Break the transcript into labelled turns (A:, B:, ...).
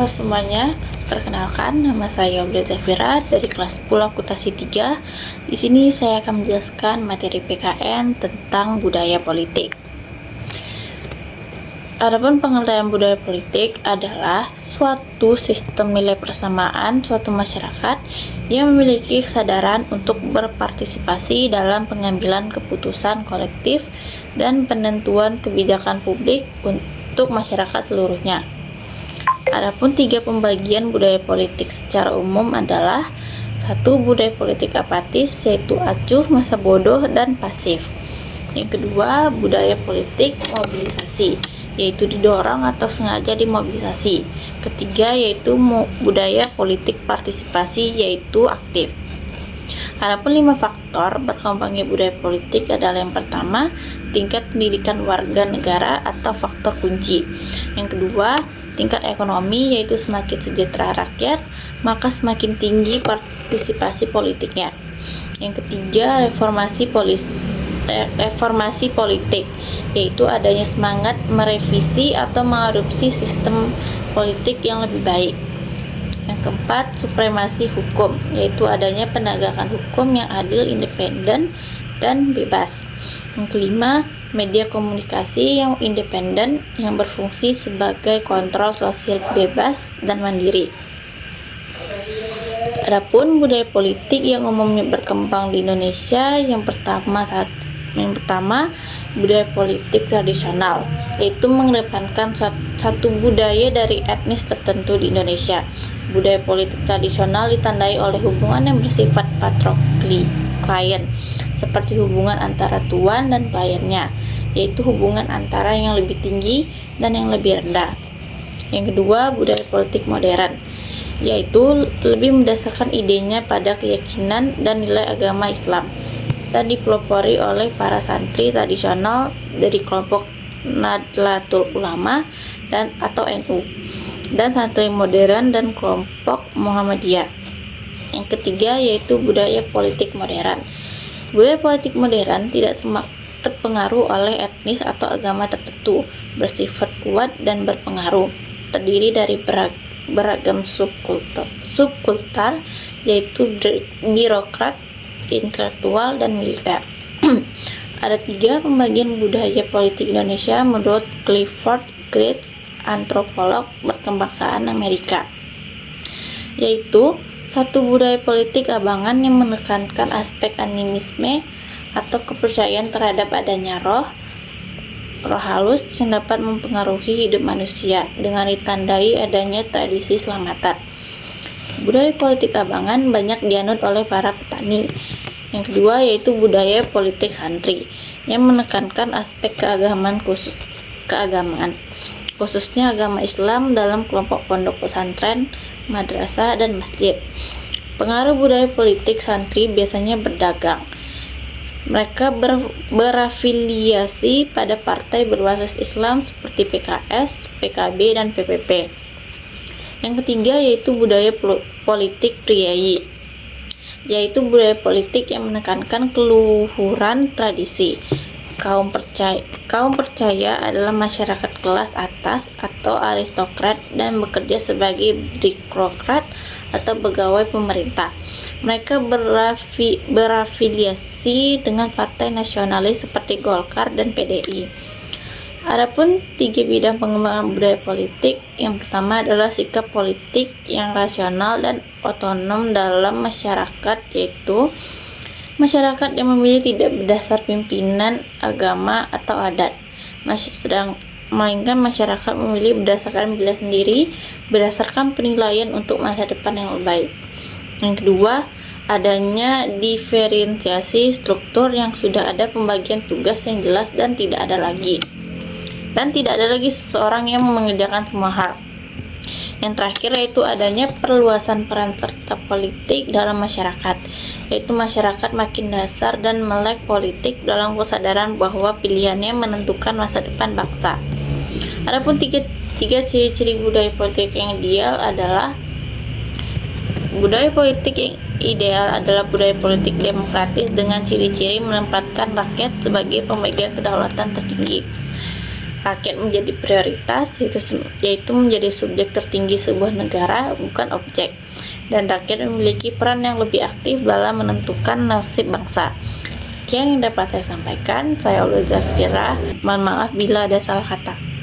A: Halo semuanya, perkenalkan nama saya Obda Zafira dari kelas 10 akuntansi 3. Di sini saya akan menjelaskan materi PKN tentang budaya politik. Adapun pengertian budaya politik adalah suatu sistem nilai persamaan suatu masyarakat yang memiliki kesadaran untuk berpartisipasi dalam pengambilan keputusan kolektif dan penentuan kebijakan publik untuk masyarakat seluruhnya. Adapun 3 pembagian budaya politik secara umum adalah 1. Budaya politik apatis, yaitu acuh, masa bodoh, dan pasif. Yang kedua, budaya politik mobilisasi, yaitu didorong atau sengaja dimobilisasi. Ketiga, yaitu budaya politik partisipasi, yaitu aktif. Adapun 5 faktor berkembangnya budaya politik adalah yang pertama, tingkat pendidikan warga negara atau faktor kunci. Yang kedua, tingkat ekonomi, yaitu semakin sejahtera rakyat, maka semakin tinggi partisipasi politiknya. Yang ketiga, reformasi politik, yaitu adanya semangat merevisi atau mengadopsi sistem politik yang lebih baik. Yang keempat, supremasi hukum, yaitu adanya penegakan hukum yang adil, independen, dan bebas. Yang kelima, media komunikasi yang independen yang berfungsi sebagai kontrol sosial bebas dan mandiri. Adapun budaya politik yang umumnya berkembang di Indonesia, yang pertama budaya politik tradisional, yaitu mengedepankan satu budaya dari etnis tertentu di Indonesia. Budaya politik tradisional ditandai oleh hubungan yang bersifat patrokli-klien, seperti hubungan antara tuan dan kliennya, yaitu hubungan antara yang lebih tinggi dan yang lebih rendah. Yang kedua, budaya politik modern, yaitu lebih mendasarkan idenya pada keyakinan dan nilai agama Islam, dan dipelopori oleh para santri tradisional dari kelompok Nahdlatul Ulama atau NU, dan santri modern dan kelompok Muhammadiyah. Yang ketiga, yaitu budaya politik modern. Budaya politik modern tidak terpengaruh oleh etnis atau agama tertentu, bersifat kuat dan berpengaruh, terdiri dari beragam subkultur, yaitu birokrat, intelektual, dan militer. Ada 3 pembagian budaya politik Indonesia menurut Clifford Geertz, antropolog berkebangsaan Amerika, yaitu 1. Budaya politik abangan yang menekankan aspek animisme atau kepercayaan terhadap adanya roh halus yang dapat mempengaruhi hidup manusia dengan ditandai adanya tradisi selamatan. Budaya politik abangan banyak dianut oleh para petani. Yang kedua, yaitu budaya politik santri yang menekankan aspek keagamaan, khususnya agama Islam dalam kelompok pondok pesantren, madrasah, dan masjid. Pengaruh budaya politik santri biasanya berdagang. Mereka berafiliasi pada partai berbasis Islam seperti PKS, PKB, dan PPP. Yang ketiga, yaitu budaya politik priayi, yaitu budaya politik yang menekankan keluhuran tradisi. Kaum percaya adalah masyarakat kelas atas atau aristokrat dan bekerja sebagai birokrat atau pegawai pemerintah. Mereka berafiliasi dengan partai nasionalis seperti Golkar dan PDI. Adapun 3 bidang pengembangan budaya politik, yang pertama adalah sikap politik yang rasional dan otonom dalam masyarakat, yaitu masyarakat yang memilih tidak berdasar pimpinan, agama, atau adat, melainkan masyarakat memilih berdasarkan bila sendiri, berdasarkan penilaian untuk masa depan yang lebih baik. Yang kedua, adanya diferensiasi struktur yang sudah ada pembagian tugas yang jelas dan tidak ada lagi seseorang yang mengerjakan semua hal. Yang terakhir, yaitu adanya perluasan peran serta politik dalam masyarakat, yaitu masyarakat makin dasar dan melek politik dalam kesadaran bahwa pilihannya menentukan masa depan bangsa. Adapun tiga ciri-ciri budaya politik yang ideal adalah budaya politik demokratis dengan ciri-ciri menempatkan rakyat sebagai pemegang kedaulatan tertinggi. Rakyat menjadi prioritas, yaitu menjadi subjek tertinggi sebuah negara, bukan objek. Dan rakyat memiliki peran yang lebih aktif dalam menentukan nasib bangsa. Sekian yang dapat saya sampaikan. Saya Ulul Zafira. Mohon maaf bila ada salah kata.